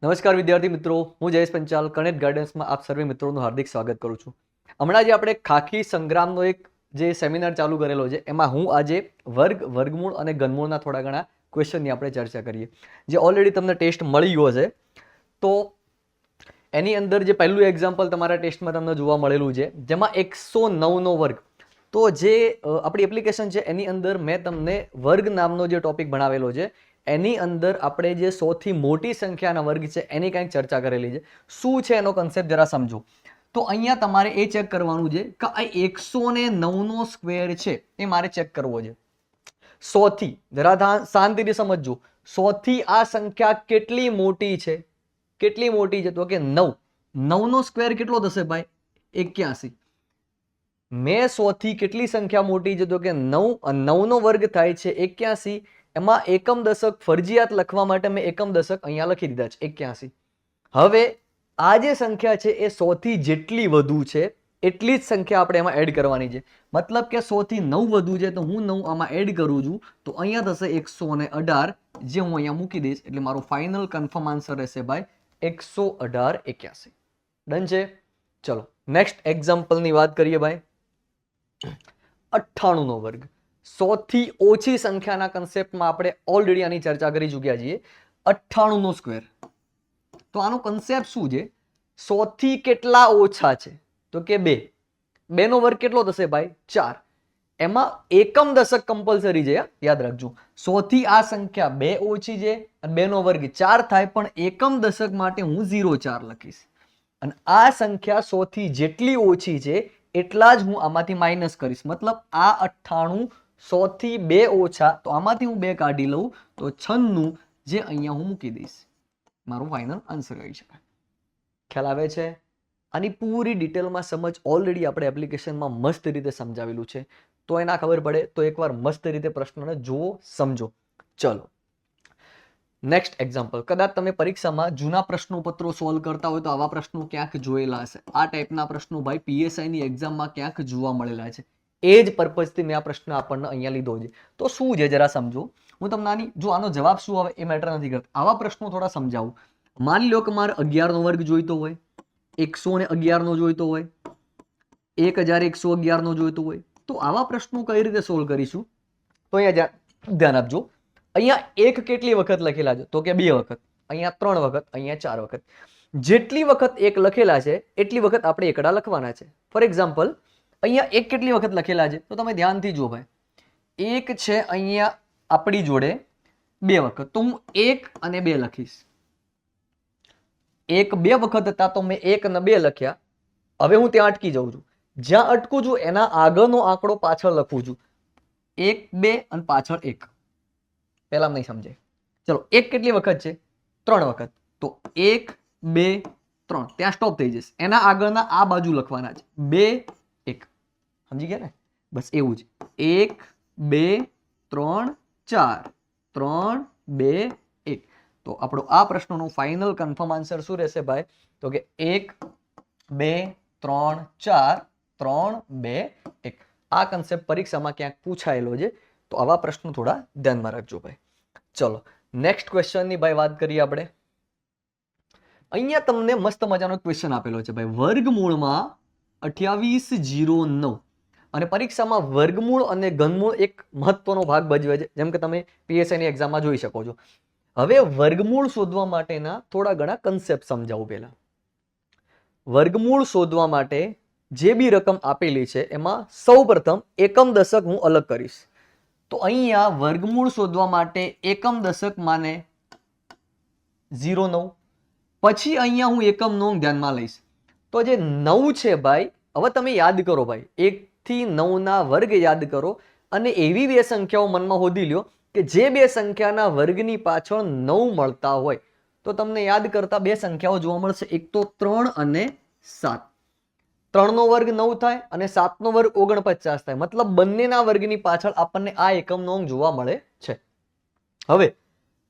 નમસ્કાર વિદ્યાર્થી મિત્રો, હું જયેશ પંચાલ કનેક્ટ ગાર્ડન્સમાં આપ સર્વે મિત્રોનું હાર્દિક સ્વાગત કરું છું. હમણાં જે આપણે ખાખી સંગ્રામનો એક જે સેમિનાર ચાલુ કરેલો છે એમાં હું આજે વર્ગમૂળ અને ઘનમૂળના થોડા ઘણા ક્વેશ્ચનની આપણે ચર્ચા કરીએ. જે ઓલરેડી તમને ટેસ્ટ મળી ગયો છે તો એની અંદર જે પહેલું એક્ઝામ્પલ તમારા ટેસ્ટમાં તમને જોવા મળેલું છે જેમાં 109નો વર્ગ. તો જે આપણી એપ્લિકેશન છે એની અંદર મેં તમને વર્ગ નામનો જે ટોપિક ભણાવેલો છે એની અંદર આપણે જે સૌથી મોટી સંખ્યાના વર્ગ છે એની કંઈક ચર્ચા કરેલી છે. શું છે એનો કન્સેપ્ટ જરા સમજો. તો અહીંયા તમારે એ ચેક કરવાનું છે કે આ 109નો સ્ક્વેર છે એ મારે ચેક કરવો છે. 100 થી જરા શાંતિથી સમજજો, 100 થી આ સંખ્યા કેટલી મોટી છે? કેટલી મોટી છે? તો કે 9. 9નો સ્ક્વેર કેટલો થશે ભાઈ? 81. મેં 100 થી કેટલી સંખ્યા મોટી છે? તો કે 9. 9નો વર્ગ થાય છે 81. એમાં એકમ દશક ફરજિયાત લખવા માટે મેં એકમ દશક અહીંયા લખી દીધા છે 81. હવે આ જે સંખ્યા છે એ 100 થી જેટલી વધુ છે એટલી જ સંખ્યા આપણે એમાં એડ કરવાની છે. મતલબ કે 100 થી 9 વધુ છે તો હું 9 આમાં એડ કરું છું તો અહીંયા થશે 118, જે હું અહીંયા મૂકી દઈશ એટલે મારો ફાઇનલ કન્ફર્મ આન્સર રહેશે ભાઈ 118 81. ડન છે. ચલો નેક્સ્ટ એક્ઝામ્પલની વાત કરીએ ભાઈ. 98નો વર્ગ. 100 થી ઓછી સંખ્યાના કન્સેપ્ટમાં આપણે ઓલરેડી આની ચર્ચા કરી ચૂક્યા છીએ. 98નો સ્ક્વેર. તો આનો કન્સેપ્ટ શું છે? 100 થી કેટલા ઓછા છે? તો કે 2. 2નો વર્ગ કેટલો થશે ભાઈ? 4. એમાં એકમ દશક કમ્પલસરી છે, યાદ રાખજો. 100 થી આ સંખ્યા 2 ઓછી છે અને 2નો વર્ગ 4 થાય, પણ એકમ દશક માટે હું 0.4 લખીશ. અને આ સંખ્યા 100 થી જેટલી ઓછી છે એટલા જ હું આમાંથી માઇનસ કરીશ. મતલબ આ 98 100 થી 2 ઓછા, તો આમાંથી હું 2 કાઢી લઉં તો 96, જે અહીંયા હું મૂકી દઈશ. મારો ફાઇનલ આન્સર કહી શકાય. ખ્યાલ આવે છે? આની પૂરી ડિટેલમાં સમજ ઓલરેડી આપણે એપ્લિકેશનમાં મસ્ત રીતે સમજાવેલું છે. તો એના ખબર પડે તો એકવાર મસ્ત રીતે પ્રશ્નને જુઓ, સમજો. ચલો નેક્સ્ટ એક્ઝામ્પલ. કદાચ તમે પરીક્ષામાં જૂના પ્રશ્નોપત્રો સોલ્વ કરતા હોય તો આવા પ્રશ્નો ક્યાંક જોયેલા હશે. આ ટાઈપના પ્રશ્નો ભાઈ પીએસઆઈની એક્ઝામમાં ક્યાંક જોવા મળેલા છે. એ જ પર્પઝથી મેં આ પ્રશ્ન આપણને અહીંયા લીધો છે. તો શું છે જરા સમજો. હું તમને આની જો આનો જવાબ શું આવે એ મેટર નથી કરતો. આવા પ્રશ્નો થોડા સમજાવું. માની લો કે મારે 11નો વર્ગ જોઈતો હોય, 111નો જોઈતો હોય, 1111નો જોઈતો હોય, તો આવા પ્રશ્નો કઈ રીતે સોલ્વ કરીશું? તો અહીંયા ધ્યાન આપજો. અહીંયા 1 કેટલી વખત લખેલા છે? તો કે 2 વખત. અહીંયા 3 વખત, અહીંયા 4 વખત. જેટલી વખત 1 લખેલા છે એટલી વખત આપણે એકડા લખવાના છે. ફોર એક્ઝામ્પલ અહીંયા 1 કેટલી વખત લખેલા છે? તો તમે ધ્યાનથી જુઓ ભાઈ. 1 છે અહીંયા આપણી જોડે 2 વખત, તો હું 1 અને 2 લખીશ. 1 2 વખત હતા તો મેં 1 અને 2 લખ્યા. હવે હું ત્યાં અટકી જાઉં છું. જ્યાં અટકું છું એના આગળનો આંકડો પાછળ લખું છું. 1 2 અને પાછળ 1. પહેલા નહીં સમજાય. ચલો 1 કેટલી વખત છે? 3 વખત. તો 1 2 3 ત્યાં સ્ટોપ થઈ જશે. એના આગળના આ બાજુ લખવાના છે 2 1. સમજી ગયા ને? બસ એવું જ. 1 2 3 4 3 2 1. તો આપણો આ પ્રશ્નનો ફાઇનલ કન્ફર્મ આન્સર શું રહેશે ભાઈ? તો કે 1 2 3 4 3 2 1. આ કન્સેપ્ટ પરીક્ષામાં ક્યાંક પૂછાયેલો છે, તો આવા પ્રશ્નો થોડા ધ્યાનમાં રાખજો ભાઈ. ચલો નેક્સ્ટ ક્વેશ્ચનની ભાઈ વાત કરીએ આપણે. અહીંયા તમને મસ્ત મજાનો ક્વેશ્ચન આપેલો છે ભાઈ. વર્ગમૂળમાં 2809. અને પરીક્ષામાં વર્ગમૂળ અને ઘનમૂળ એક મહત્વનો ભાગ ભજવે છે, જેમ કે તમે પીએસઆઈની એક્ઝામમાં જોઈ શકો છો. હવે વર્ગમૂળ શોધવા માટેના થોડા ઘણા કન્સેપ્ટ સમજાવું. પહેલા વર્ગમૂળ શોધવા માટે જે બી રકમ આપેલી છે એમાં સૌપ્રથમ એકમ દશક હું અલગ કરીશ. તો અહીંયા વર્ગમૂળ શોધવા માટે એકમ દશક માને 0.9. પછી અહીંયા હું એકમ નોંધ ધ્યાનમાં લઈશ. તો જે 9 છે ભાઈ, હવે તમે યાદ કરો ભાઈ, 1 થી 9ના વર્ગ યાદ કરો અને એવી બે સંખ્યાઓ મનમાં શોધી લ્યો કે જે બે સંખ્યાના વર્ગની પાછળ 9 મળતા હોય. તો તમને યાદ કરતા બે સંખ્યાઓ જોવા મળશે. એક તો 3 અને 7. 3નો વર્ગ 9 થાય અને 7નો વર્ગ 49 થાય. મતલબ બંનેના વર્ગની પાછળ આપણને આ એકમનો અંક જોવા મળે છે. હવે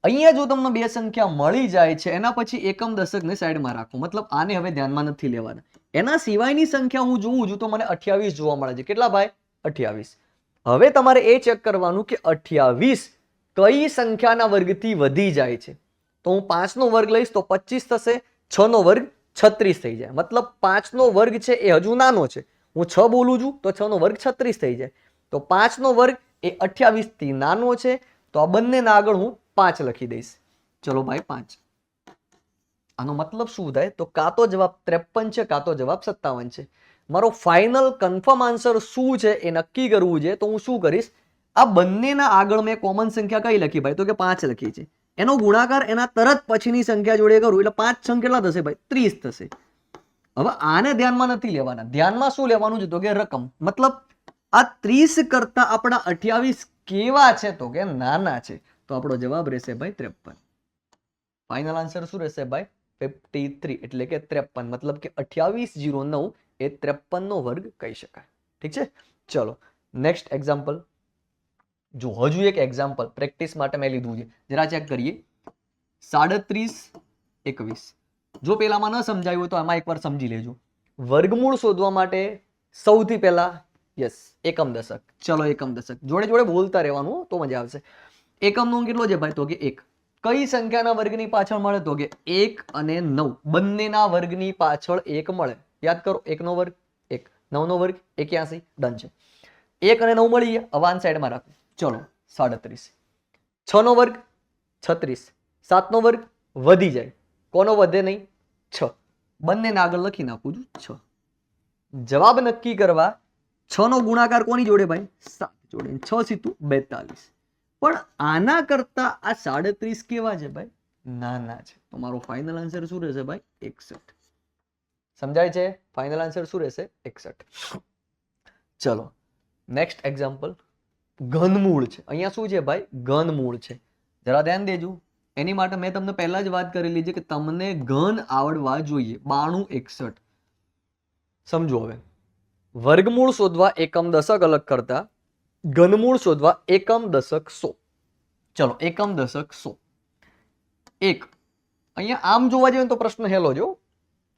અહીંયા જો તમને બે સંખ્યા મળી જાય છે એના પછી એકમ દશકને સાઈડમાં રાખો. મતલબ આને હવે ધ્યાનમાં નથી લેવાના. એના સિવાયની સંખ્યા હું જોઉં છું તો મને 28 જોવા મળે છે. કેટલા ભાઈ? 28. હવે તમારે એ ચેક કરવાનું કે 28 કઈ સંખ્યાના વર્ગથી વધી જાય છે. તો હું 5 નો વર્ગ લઈશ તો 25 થશે, 6 નો વર્ગ 36 થઈ જાય. મતલબ 5 નો વર્ગ છે એ હજુ નાનો છે. હું 6 બોલું છું તો 6 નો વર્ગ 36 થઈ જાય. તો 5 નો વર્ગ એ 28 થી નાનો છે, તો આ બંનેના આગળ હું 5 લખી દઈશ. ચલો ભાઈ 5. આનો મતલબ શું થાય? તો કાં તો જવાબ 53 છે, કાં તો જવાબ 57 છે. મારો ફાઇનલ કન્ફર્મ આન્સર શું છે એ નક્કી કરવું છે, તો હું શું કરીશ? આ બંનેના આગળ મેં કોમન સંખ્યા કઈ લખી ભાઈ? તો કે 5 લખી છે. એનો ગુણાકાર એના તરત પછીની સંખ્યા જોડે કરું એટલે 5 છંગ કેટલા થશે ભાઈ? 30 થશે. હવે આને ધ્યાનમાં નથી લેવાના. ધ્યાનમાં શું લેવાનું છે? તો કે રકમ. મતલબ આ 30 કરતા આપણા 28 કેવા છે? તો કે નાના છે. તો આપણો જવાબ રહેશે ભાઈ 53. ફાઇનલ આન્સર શું રહેશે ભાઈ? 53 એટલે કે 53. મતલબ કે 2809 એ 53 નો વર્ગ કહી શકાય. ઠીક છે, ચલો નેક્સ્ટ એક્ઝામ્પલ. જો હજુ એક એક્ઝામ્પલ પ્રેક્ટિસ માટે મેં લીધું છે, જરા ચેક કરીએ. 37 21. જો પેલામાં ન સમજાયું હોય તો આમાં એકવાર સમજી લેજો. વર્ગમૂળ શોધવા માટે સૌથી પહેલા એકમ દશક. ચલો એકમ દશક જોડે જોડે બોલતા રહેવાનું તો મજા આવશે. એકમનો કેટલો છે ભાઈ? તો કે 1. કઈ સંખ્યાના વર્ગની પાછળ મળે? તો કે 1 અને 9 બંનેના વર્ગની પાછળ 1 મળે. યાદ કરો, 1 નો વર્ગ 1, 9 નો વર્ગ 81. ડન છે. 1 અને 9 મળી ગયા. અવાન સાઈડમાં રાખો. ચલો 37. 6 નો વર્ગ 36. 7 નો વર્ગ વધી જાય. કોનો વધે નહીં? 6. બંનેને આગળ લખી નાખું છું 6. જવાબ નક્કી કરવા 6 નો ગુણાકાર કોની જોડે ભાઈ? 7 જોડે. 6 સીતું 42. પણ આના કરતા આ 37 કેવા છે ભાઈ? નાના છે. તો મારો ફાઇનલ આન્સર શું રહેશે ભાઈ? 61. સમજાય છે? ફાઇનલ આન્સર શું રહેશે? 61. ચલો નેક્સ્ટ એક્ઝામ્પલ. ઘનમૂળ છે. અહીંયા શું છે ભાઈ? ઘનમૂળ છે. જરા ધ્યાન દેજો. એની માટે મેં તમને પહેલા જ વાત કરેલી છે કે તમને ઘન આવડવા જોઈએ. 92 61. સમજો હવે, વર્ગમૂળ શોધવા એકમ દશક અલગ કરતા ઘનમૂળ શોધવા એકમ દશક 100. ચલો એકમ દશક 100. 1 અહીંયા આમ જોવા જઈએ તો પ્રશ્ન હેલો જો.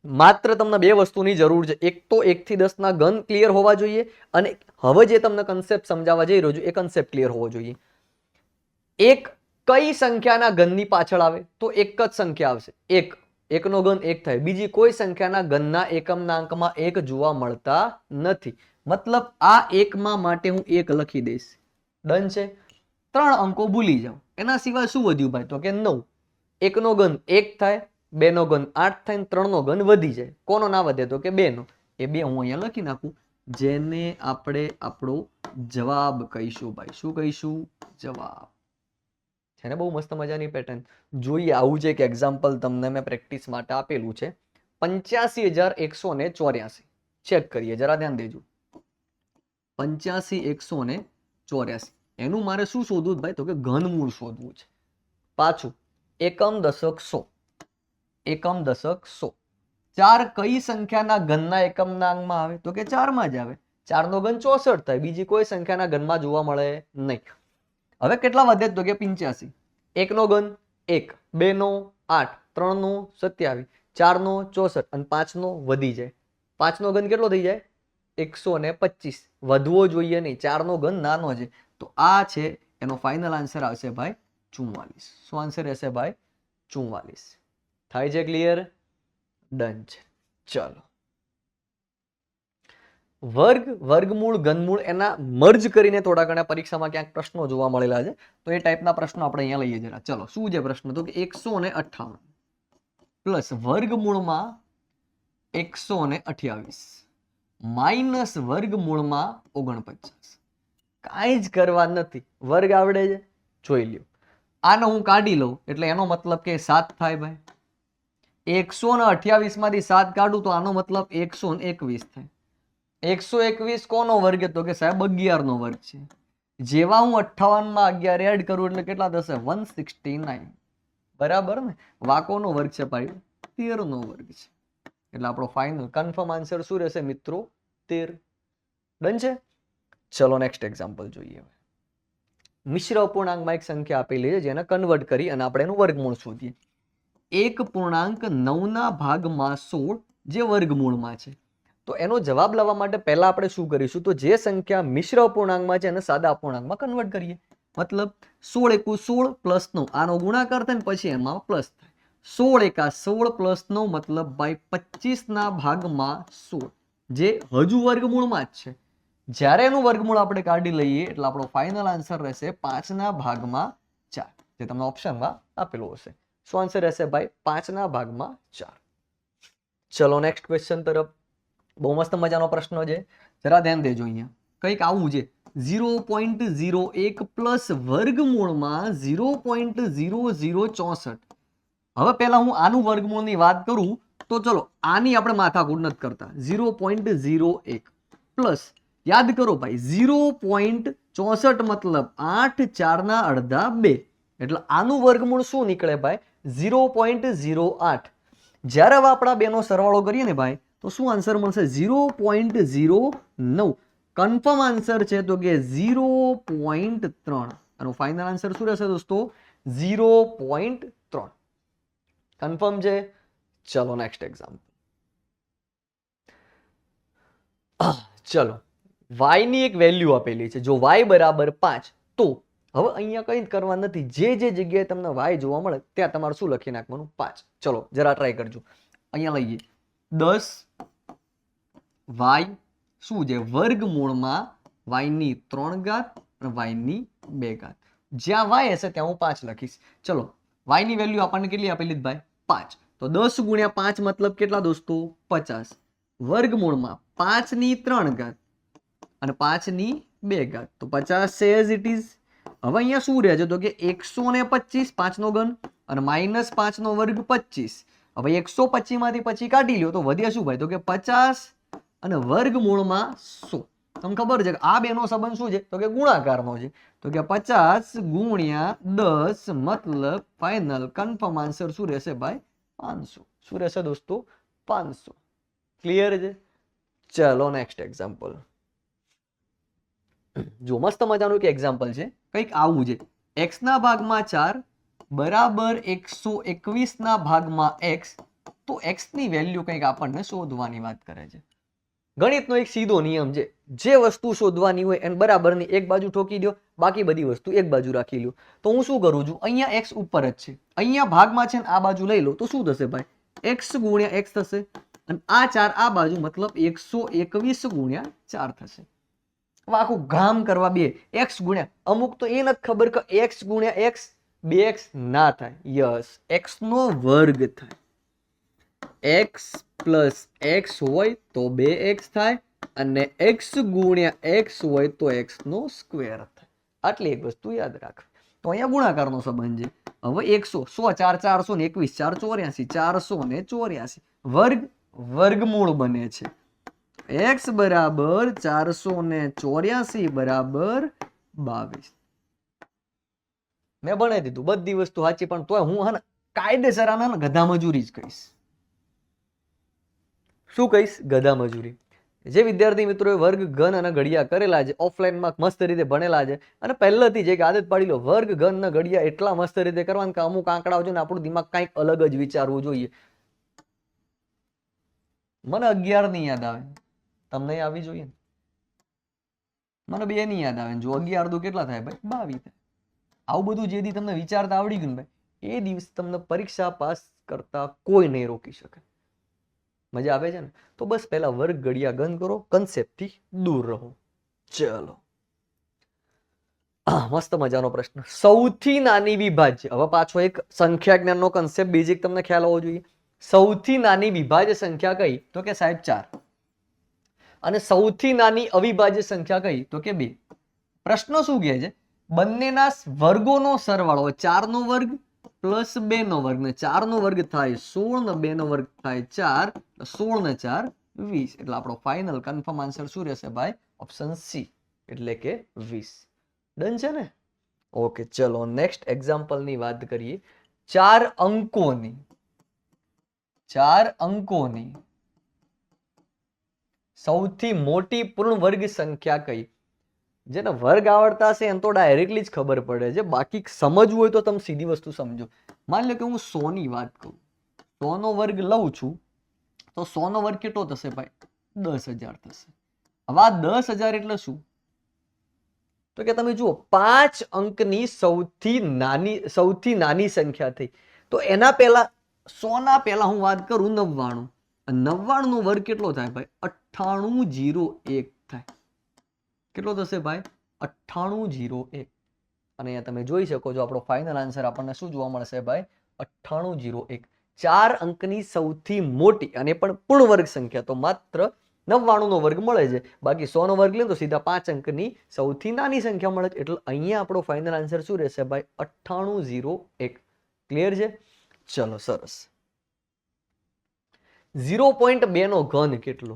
માત્ર તમને બે વસ્તુની જરૂર છે. એક તો 1 થી 10 ના ઘન ક્લિયર હોવા જોઈએ, અને હવે જે તમને કન્સેપ્ટ સમજાવવા જઈ રહ્યો છું એ કન્સેપ્ટ ક્લિયર હોવો જોઈએ. એક કઈ સંખ્યાના ઘનની પાછળ આવે? તો એક જ સંખ્યા આવશે. 1. 1 નો ઘન 1 થાય. બીજી કોઈ સંખ્યાના ઘનના એકમના અંકમાં 1 જોવા મળતા નથી. મતલબ આ 1 માટે હું 1 લખી દઈશ. ડન છે. 3 અંકો ભૂલી જાઓ. એના સિવાય શું વધ્યું ભાઈ? તો કે 9. 1 નો ઘન 1 થાય, 2 નો ઘન 8 થાય, 3 નો ઘન વધી જાય. કોનો ના વધે? તો કે 2 નો. એ 2 હું અહીંયા લખી નાખું, જેને આપણે આપણો જવાબ કહીશું ભાઈ. શું કહીશું? જવાબ. છે ને બહુ મસ્ત મજાની પેટર્ન. જોઈએ આવું છે એક એક્ઝામ્પલ તમને મેં પ્રેક્ટિસ માટે આપેલું છે. 85,184. ચેક કરીએ, જરા ધ્યાન દેજો. 85,184. એનું મારે શું શોધવું ભાઈ? તો કે ઘનમૂળ શોધવું છે. પાછું એકમ દશક 100. એકમ દશક 100. 4 કઈ સંખ્યાના ઘનના એકમના અંકમાં આવે? તો કે 4 માં જ આવે. 4 નો ઘન 64 થાય. બીજી કોઈ સંખ્યાના ઘનમાં જોવા મળે નહીં. હવે કેટલા વધે? તો કે 85. 1 નો ઘન 1, 2 નો 8, 3 નો 27, 4 નો 64 અને 5 નો વધી જાય. 5 નો ઘન કેટલો થઈ જાય? 125. વધવો જોઈએ નહીં. 4 નો ઘન નાનો છે. તો આ છે એનો ફાઇનલ આન્સર આવશે ભાઈ 44. શું આન્સર રહેશે ભાઈ? 44. થાય છે ક્લિયર? ડન છે. ચલો વર્ગ, વર્ગમૂળ, ઘનમૂળ એના મર્જ કરીને થોડા ઘણા પરીક્ષામાં ક્યાંક પ્રશ્નો જોવા મળેલા છે. તો એ ટાઈપના પ્રશ્નો આપણે અહીંયા લઈએ જરા. ચલો શું છે પ્રશ્ન? તો કે 158 પ્લસ વર્ગમૂળમાં 128 માઇનસ વર્ગમૂળમાં 49. કાંઈ જ કરવા નથી. વર્ગ આવડે છે, જોઈ લ્યો. આને હું કાઢી લઉં એટલે એનો મતલબ કે 7 થાય ભાઈ. 128 માંથી 7 કાઢું તો આનો મતલબ 121 થાય. 121 કોનો વર્ગ? તો કે સાહેબ 11 નો વર્ગ છે. જેવા હું 58 માં 11 એડ કરું એટલે કેટલા થશે? 169. બરાબર ને? વાકોનો વર્ગ છે ભાઈ 13 નો વર્ગ છે. એટલે આપણો ફાઇનલ કન્ફર્મ આન્સર શું રહેશે મિત્રો? 13. ડન છે. ચલો નેક્સ્ટ એક્ઝામ્પલ જોઈએ. મિશ્ર અપૂર્ણાંકમાં એક સંખ્યા આપેલી છે જેને કન્વર્ટ કરી અને આપણે એનું વર્ગમૂળ શોધીએ. 1.9 ના ભાગમાં 16 જે વર્ગમૂળમાં છે. તો એનો જવાબ લાવવા માટે પહેલા આપણે શું કરીશું? તો જે સંખ્યા મિશ્ર અપૂર્ણાંકમાં છે એને સાદા અપૂર્ણાંકમાં કન્વર્ટ કરીએ. મતલબ 16 એકુ 16 પ્લસ 9 આનો ગુણાકાર થાય ને પછી એમાં પ્લસ થાય 16 એકા 16 પ્લસ 9 મતલબ ભાઈ 25 ના ભાગમાં 16 જે હજુ વર્ગમૂળમાં જ છે. જ્યારે એનું વર્ગમૂળ આપણે કાઢી લઈએ એટલે આપણો ફાઇનલ આન્સર રહેશે 5 ના ભાગમાં 4 જે તમને ઓપ્શનમાં આપેલું હશે. શું આન્સર રહેશે ભાઈ 5 ના ભાગમાં 4. ચલો નેક્સ્ટ ક્વેશ્ચન તરફ. બહુ મસ્ત મજાનો પ્રશ્ન છે, જરા ધ્યાન દેજો. અહીંયા કંઈક આવું છે 0.01 પ્લસ વર્ગમૂળમાં 0.0064. હવે પહેલા હું આનું વર્ગમૂળની વાત કરું તો ચલો આની આપણે માથાકૂટ નથી કરતા. 0.01 પ્લસ યાદ કરો ભાઈ 0.64 મતલબ 8 4 ના અડધા 2 એટલે આનું વર્ગમૂળ શું નીકળે ભાઈ 0.08. જ્યારે હવે આપણા બેનો સરવાળો કરીએ ને ભાઈ તો શું આન્સર મળશે 0.09. કન્ફર્મ આન્સર છે તો કે 0.3. આનો ફાઇનલ આન્સર શું રહેશે દોસ્તો 0.3. કન્ફર્મ છે. ચલો નેક્સ્ટ એક્ઝામ્પલ. ચલો y ની એક વેલ્યુ આપેલી છે. જો y બરાબર 5 તો હવે અહીંયા કંઈ કરવા નથી, જે જગ્યાએ તમને y જોવા મળે ત્યાં તમારે શું લખી નાખવાનું 5. ચલો જરા ટ્રાય કરજો. અહીંયા લઈએ 10 y શું છે વર્ગમૂળમાં y ની 3 ઘાત અને y ની 2 ઘાત. જ્યાં y હશે ત્યાં હું 5 લખીશ. ચલો y ની વેલ્યુ આપણને કેટલી આપેલી ભાઈ 5. તો 10 ગુણ્યા 5 મતલબ કેટલા દોસ્તો 50. વર્ગમૂળમાં 5 ની 3 ઘાત અને 5 ની 2 ઘાત તો 50 છે એઝ ઇટ ઇઝ. હવે અહીંયા શું રહે છે તો કે 125 5 નો ઘન અને -5 નો વર્ગ 25. હવે 125 માંથી પછી કાઢી લ્યો તો વધ્યા શું ભાઈ તો કે 50 અને વર્ગમૂળમાં 100. તમને ખબર છે કે આ બેનો સંબંધ શું છે તો કે ગુણાકારનો છે. તો કે 50 ગુણ્યા 10 મતલબ ફાઇનલ કન્ફર્મ આન્સર શું રહેશે ભાઈ 500. શું રહેશે દોસ્તો 500. ક્લિયર છે. ચલો નેક્સ્ટ એક્ઝામ્પલ. જો મસ્ત મજાનું એક એક્ઝામ્પલ છે, કંઈક આવું છે x ના ભાગમાં 4 બરાબર 121 ના ભાગમાં x. તો x ની વેલ્યુ કંઈક આપણને શોધવાની વાત કરે છે. ગણિતનો એક સીધો નિયમ છે, જે વસ્તુ શોધવાની હોય એને બરાબરની એક બાજુ ઠોકી દો, બાકી બધી વસ્તુ એક બાજુ રાખી લો. તો હું શું કરું છું, અહીંયા x ઉપર જ છે, અહીંયા ભાગમાં છે ને આ બાજુ લઈ લો તો શું થશે ભાઈ x ગુણ્યા x થશે અને આ 4 આ બાજુ મતલબ 121 ગુણ્યા 4 થશે. હવે આખું ગામ કરવા બે x ગુણ્યા અમુક તો એ નથી ખબર કે x ગુણ્યા x 2x ના થાય. યસ x નો વર્ગ થાય. x પ્લસ x હોય તો 2x થાય અને x ગુણ્યા x હોય તો x નો સ્ક્વેર થાય. આટલી એક વસ્તુ યાદ રાખ. તો અહીંયા ગુણાકારનો સંબંધ છે. હવે 100 100 4 421 484 વર્ગ વર્ગમૂળ બને છે. x બરાબર 484 બરાબર 22. મેં ભણાવી દીધું બધી વસ્તુ સાચી, પણ તોય હું હે ને કાયદેસર આના ગધા મજૂરી જ કહીશ. શું કહીશ? ગધા મજૂરી. જે વિદ્યાર્થી મિત્રોએ વર્ગ ઘન અને ઘડિયા કરેલા છે, ઓફલાઈનમાં મસ્ત રીતે ભણેલા છે અને પહેલાથી જે આદત પાડી લો વર્ગ ઘન અને ઘડિયા એટલા મસ્ત રીતે કરવાના કે અમુક આંકડાઓ છે ને આપણું દિમાગ કંઈક અલગ જ વિચારવું જોઈએ. મને 11 નહીં યાદ આવે, તમને આવી જોઈએ ને. મને 2 નહીં યાદ આવે. જો 11 દુ કેટલા થાય ભાઈ 22 થાય. આવું બધું જે દી તમને વિચારતા આવડી ગયું ને ભાઈ એ દિવસ તમને પરીક્ષા પાસ કરતા કોઈ નહીં રોકી શકે. મજા આવે છે ને. તો બસ પહેલા વર્ગ ઘડિયા ગન કરો, કન્સેપ્ટ થી દૂર રહો. ચલો મસ્ત મજાનો પ્રશ્ન. સૌથી નાની વિભાજ્ય. હવે પાછો એક સંખ્યા જ્ઞાનનો કન્સેપ્ટ બેઝિક તમને ખ્યાલ હોવો જોઈએ. સૌથી નાની વિભાજ્ય સંખ્યા કઈ તો કે સાહેબ 4 અને સૌથી નાની અવિભાજ્ય સંખ્યા કઈ તો કે 2. પ્રશ્ન શું કહે છે? બંનેના વર્ગોનો સરવાળો 4 નો વર્ગ પ્લસ 2 નો વર્ગ ને 4 નો વર્ગ થાય 16 ને 2 નો વર્ગ થાય 4, 16 ને 4 20. એટલે આપણો ફાઇનલ કન્ફર્મ આન્સર શું રહેશે ભાઈ? ઓપ્શન સી એટલે કે 20. ડન છે ને? ઓકે ચલો નેક્સ્ટ એક્ઝામ્પલ ની વાત કરીએ. 4 અંકોની સૌથી મોટી પૂર્ણ વર્ગ સંખ્યા કઈ? જેને વર્ગ આવડતા હશે એને તો ડાયરેક્ટલી જ ખબર પડે છે, બાકી સમજવું હોય તો તમે સીધી વસ્તુ સમજો. માની લો કે હું 100 ની વાત કરું, 100 નો વર્ગ લઉં છું તો 100 નો વર્ગ કેટલો થશે ભાઈ? 10,000 થશે. હવે આ 10,000 એટલે શું? તો કે તમે જુઓ 5 અંકની સૌથી નાની સંખ્યા થઈ. તો એના પહેલા 100 ના પહેલા હું વાત કરું 99. 99 નો વર્ગ કેટલો થાય ભાઈ? 9801 થાય. કેટલો થશે ભાઈ? 9801. અને અહીંયા તમે જોઈ શકો છો આપણો ફાઇનલ આન્સર આપણને શું જોવા મળશે ભાઈ? 9801. 4 અંકની સૌથી મોટી અને પણ પૂર્ણ વર્ગ સંખ્યા તો માત્ર 99 નો વર્ગ મળે છે. બાકી 100 નો વર્ગ લે તો સીધા 5 અંકની સૌથી નાની સંખ્યા મળે છે. એટલે અહીંયા આપણો ફાઇનલ આન્સર શું રહેશે ભાઈ? 9801. ક્લિયર છે? ચલો સરસ. 0.2 નો ઘન કેટલો?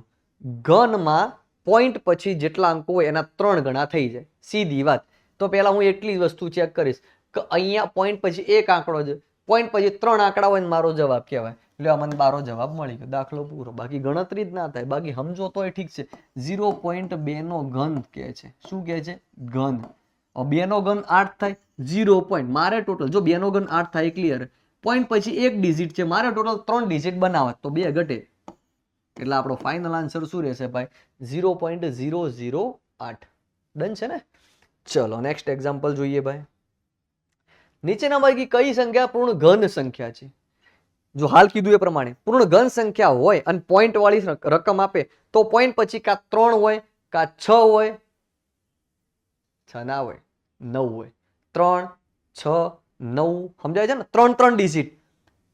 ઘનમાં પોઈન્ટ પછી જેટલા અંકો હોય એના 3 ગણા થઈ જાય. સીધી વાત. તો પહેલા હું એટલી વસ્તુ ચેક કરીશ કે અહીંયા પોઈન્ટ પછી એક આંકડો છે, પોઈન્ટ પછી 3 આંકડા હોય ને મારો જવાબ કહેવાય. એટલે મને મારો જવાબ મળી ગયો, દાખલો પૂરો. બાકી ગણતરી જ ના થાય. બાકી સમજો તોય ઠીક છે. 0.2 નો ઘન કહે છે. શું કહે છે? ઘન. 2 નો ઘન 8 થાય. 0 પોઈન્ટ મારે ટોટલ જો 2 નો ઘન 8 થાય ક્લિયર. પોઈન્ટ પછી એક ડિજિટ છે, મારે ટોટલ 3 ડિજિટ બનાવત તો 2 ઘટે. એટલે આપણો ફાઇનલ આન્સર શું રહેશે ભાઈ? 0.008. ડન છે ને? ચલો નેક્સ્ટ એક્ઝામ્પલ જોઈએ ભાઈ. નીચેના પૈકી કઈ સંખ્યા પૂર્ણ ઘન સંખ્યા છે? જો હાલ કીધું એ પ્રમાણે પૂર્ણ ઘન સંખ્યા હોય અને પોઈન્ટ વાળી રકમ આપે તો પોઈન્ટ પછી કા 3 હોય કા 6 હોય, 6 ના હોય, 9 હોય. 3, 6, 9 સમજાય છે ને? 3 ડિજિટ.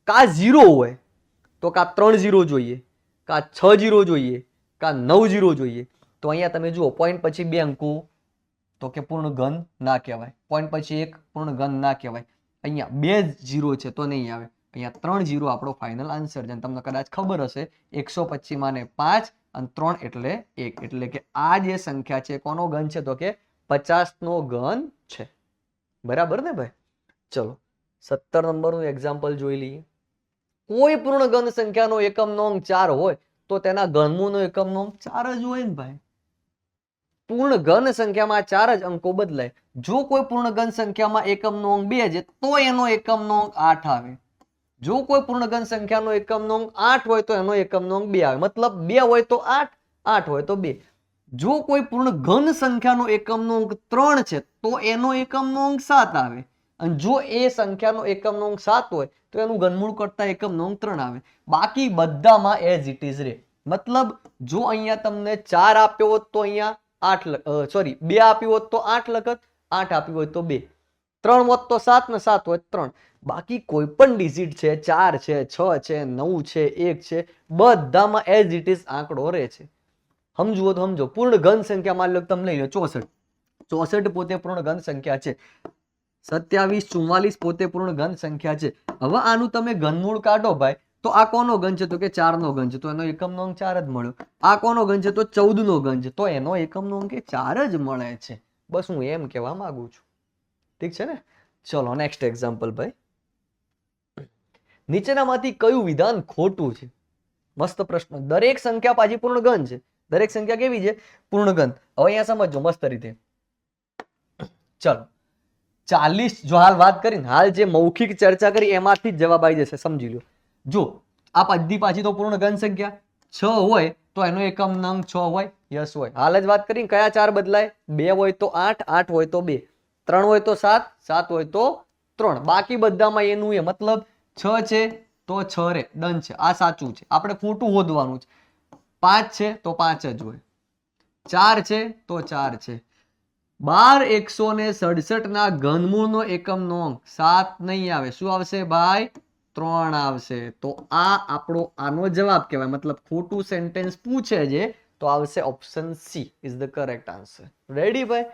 કા 0 હોય તો કા 3 0 જોઈએ, કા 6 0 જોઈએ, કા 9 0 જોઈએ. તો અહીંયા તમે જુઓ પોઈન્ટ પછી 2 અંકો તો કે પૂર્ણ ઘન ના કહેવાય. પોઈન્ટ પછી 1 પૂર્ણ ઘન ના કહેવાય. અહીંયા 2 0 છે તો નહીં આવે. અહીંયા 3 0 આપણો ફાઇનલ આન્સર છે. તમને કદાચ ખબર હશે 125 માને 5 અને 3 એટલે 1. એટલે કે આ જે સંખ્યા છે કોનો ઘન છે? તો કે 50 નો ઘન છે. બરાબર ને ભાઈ? ચલો 17 નંબરનું એક્ઝામ્પલ જોઈ લઈએ. કોઈ પૂર્ણ ઘન સંખ્યાનો એકમનો અંક 4 હોય તો તેના ઘનમૂળનો એકમનો અંક 4 જ હોય ને ભાઈ. પૂર્ણ ઘન સંખ્યામાં 4 જ અંકો બદલાય. જો કોઈ પૂર્ણ ઘન સંખ્યામાં એકમનો અંક 2 છે તો એનો એકમનો અંક 8 આવે. જો કોઈ પૂર્ણ ઘન સંખ્યાનો એકમનો અંક 8 હોય તો એનો એકમનો અંક 2 આવે. મતલબ 2 હોય તો 8, 8 હોય તો 2. જો કોઈ પૂર્ણ ઘન સંખ્યાનો એકમનો અંક 3 છે તો એનો એકમનો અંક 7 આવે. અને જો એ સંખ્યાનો એકમનો અંક 7 હોય તો એનું ઘનમૂળ કરતા એકમનો અંક 3 આવે. બાકી બધામાં એઝ ઇટ ઇઝ રહે. મતલબ જો અહીંયા તમને 4 આપ્યો હોત તો અહીંયા 2 આપ્યું હોત તો 8 લખત, 8 આપ્યું હોય તો 2, 3 હોત તો 7 ને 7 હોય 3. બાકી કોઈ પણ ડિજિટ છે, 4 છે, 6 છે, 9 છે, 1 છે, બધામાં એઝ ઇટ ઇઝ આંકડો રહે છે. સમજવો તો સમજો. પૂર્ણ ઘન સંખ્યા માની લો તમે લઈ લો 64. 64 પોતે પૂર્ણ ઘન સંખ્યા છે. 27, 44 પોતે પૂર્ણ ઘન સંખ્યા છે. હવે આનું તમે ઘનમૂળ કાઢો ભાઈ તો આ કોનો ઘન છે? તો કે 4 નો ઘન છે તો એનો એકમનો અંક 4 જ મળ્યો. આ કોનો ઘન છે? તો 14 નો ઘન છે તો એનો એકમનો અંક 4 જ મળે છે. બસ હું એમ કહેવા માંગુ છું. ઠીક છે ને? ચલો નેક્સ્ટ એક્ઝામ્પલ ભાઈ. નીચેનામાંથી કયું વિધાન ખોટું છે? મસ્ત પ્રશ્ન. દરેક સંખ્યા પાછી પૂર્ણ ઘન છે. દરેક સંખ્યા કેવી છે? પૂર્ણ ઘન. હવે અહીંયા સમજો મસ્ત રીતે. ચલો 40 જો હાલ વાત કરીને હાલ જે મૌખિક ચર્ચા કરી એમાંથી જ જવાબ આવી જશે. સમજી લો. જો આ બધી પાછી તો પૂર્ણ ઘન સંખ્યા 6 હોય તો એનો એકમ અંક 6 હોય. યસ હોય. હાલ જ વાત કરીને કયા 4 બદલાય? 2 હોય તો 8, 8 હોય તો 2, 3 હોય તો 7, 7 હોય તો 3. બાકી બધામાં એનું એ મતલબ 6 છે તો 6 રે. ડન છે. આ સાચું છે. આપણે ખોટું શોધવાનું છે. 5 છે તો 5 જ હોય. 4 છે તો 4 છે. 12 167 ના ઘનમૂળનો એકમનો અંક 7 નહીં આવે. શું આવશે ભાઈ? 3 આવશે. તો આ આપણો આનો જવાબ કહેવાય. મતલબ ખોટું સેન્ટેન્સ પૂછે છે તો આવશે option she is the correct answer. Ready ભાઈ?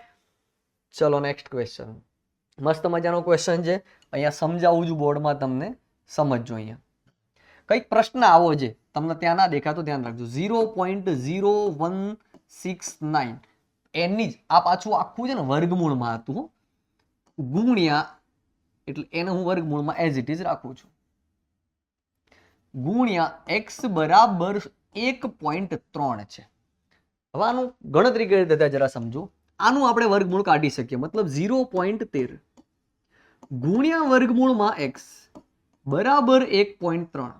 ચલો નેક્સ્ટ ક્વેશ્ચન. મસ્ત મજાનો ક્વેશ્ચન છે. અહીંયા સમજાવું છું બોર્ડમાં, તમને સમજજો. અહીંયા કઈક પ્રશ્ન આવો છે તમને ત્યાં ના દેખાતો ધ્યાન રાખજો. 0.0169 એની જ આ પાછું આખું છે ને વર્ગમૂળમાં હતું ગુણ્યા, એટલે એને હું વર્ગમૂળમાં એઝ ઇટ ઇઝ રાખું છું, ગુણ્યા x બરાબર 1.3 છે. હવે આનું ગણતરી કરી દેતા જરા સમજો. આનું આપણે વર્ગમૂળ કાઢી શકીએ. મતલબ 0.13 ગુણ્યા વર્ગમૂળમાં x બરાબર 1.3.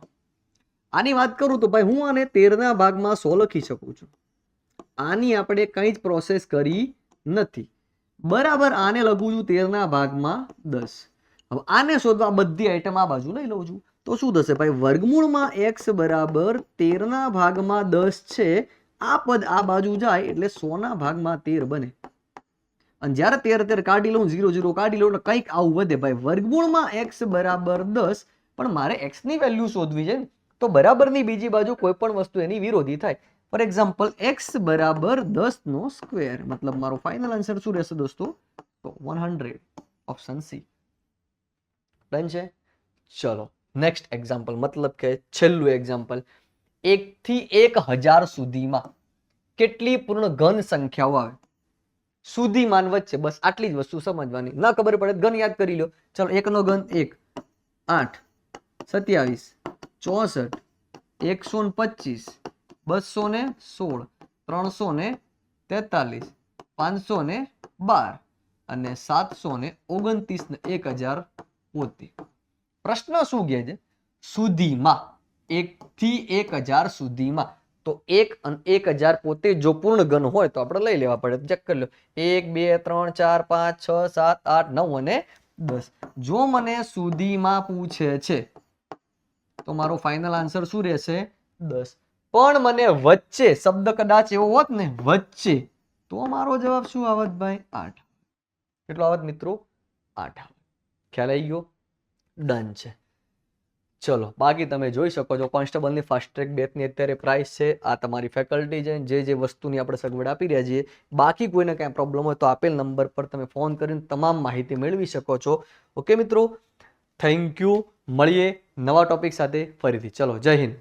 આની વાત કરું તો ભાઈ હું આને 13 ના ભાગમાં 100 લખી શકું છું. આની આપણે કંઈ જ પ્રોસેસ કરી નથી. બરાબર આને લખું છું 13 ના ભાગમાં 10. હવે આને શોધવા બધી આઈટમ આ બાજુ લઈ લઉં છું તો શું થશે ભાઈ? વર્ગમૂળમાં x બરાબર 13 ના ભાગમાં 10 છે. આ પદ આ બાજુ જાય એટલે 100 ના ભાગમાં 13 બને. અને જ્યારે 13 કાઢી લઉં, 0 0 કાઢી લઉં એટલે કંઈક આવું વધે ભાઈ. વર્ગમૂળમાં x બરાબર 10, પણ મારે x ની વેલ્યુ શોધવી છે ને, તો બરાબરની બીજી બાજુ કોઈ પણ વસ્તુ એની વિરોધી થાય. ફોર એક્ઝામ્પલ x બરાબર 10 નો સ્ક્વેર, મતલબ મારો ફાઇનલ આન્સર શું રહેશે દોસ્તો? તો 100. Option C. ડન છે. ચલો નેક્સ્ટ એક્ઝામ્પલ, મતલબ કે છેલ્લું એક્ઝામ્પલ. 1 થી 1000 સુધીમાં કેટલી પૂર્ણ ઘન સંખ્યાઓ આવે? સુધીમાન વચ્ચે, બસ આટલી જ વસ્તુ સમજવાની. ના ખબર પડે ઘન યાદ કરી લો. ચલો 1 નો ઘન 1, 8, 27, 64, 125, 216, 343, 512 અને 729 ને 1070. પ્રશ્ન શું કહે છે? સુધીમાં, 1 થી 1000 સુધીમાં. તો 1 અને 1000 પોતે જો પૂર્ણ ઘન હોય તો આપણે લઈ લેવા પડે. ચેક કરી લો. 1 2 3 4 5 6 7 8 9 અને 10. જો મને સુધીમાં પૂછે છે તો મારો ફાઇનલ આન્સર શું રહેશે? 10. પણ મને વચ્ચે શબ્દ કદાચ એવો હોત ને, વચ્ચે, તો મારો જવાબ શું આવત ભાઈ? 8. કેટલો આવત મિત્રો? 8. ખ્યાલ આવી ગયો? ડન છે. ચલો બાકી તમે જોઈ શકો છો કોન્સ્ટેબલની ફાસ્ટ ટ્રેક બેચની અત્યારે પ્રાઇસ છે. આ તમારી ફેકલ્ટી છે, જે વસ્તુની આપણે સગવડ આપી રહ્યા છીએ. બાકી કોઈને કાંઈ પ્રોબ્લેમ હોય તો આપેલ નંબર પર તમે ફોન કરીને તમામ માહિતી મેળવી શકો છો. ઓકે મિત્રો, થેન્ક યુ. મળીએ નવા ટોપિક સાથે ફરીથી. ચલો, જય હિન્દ.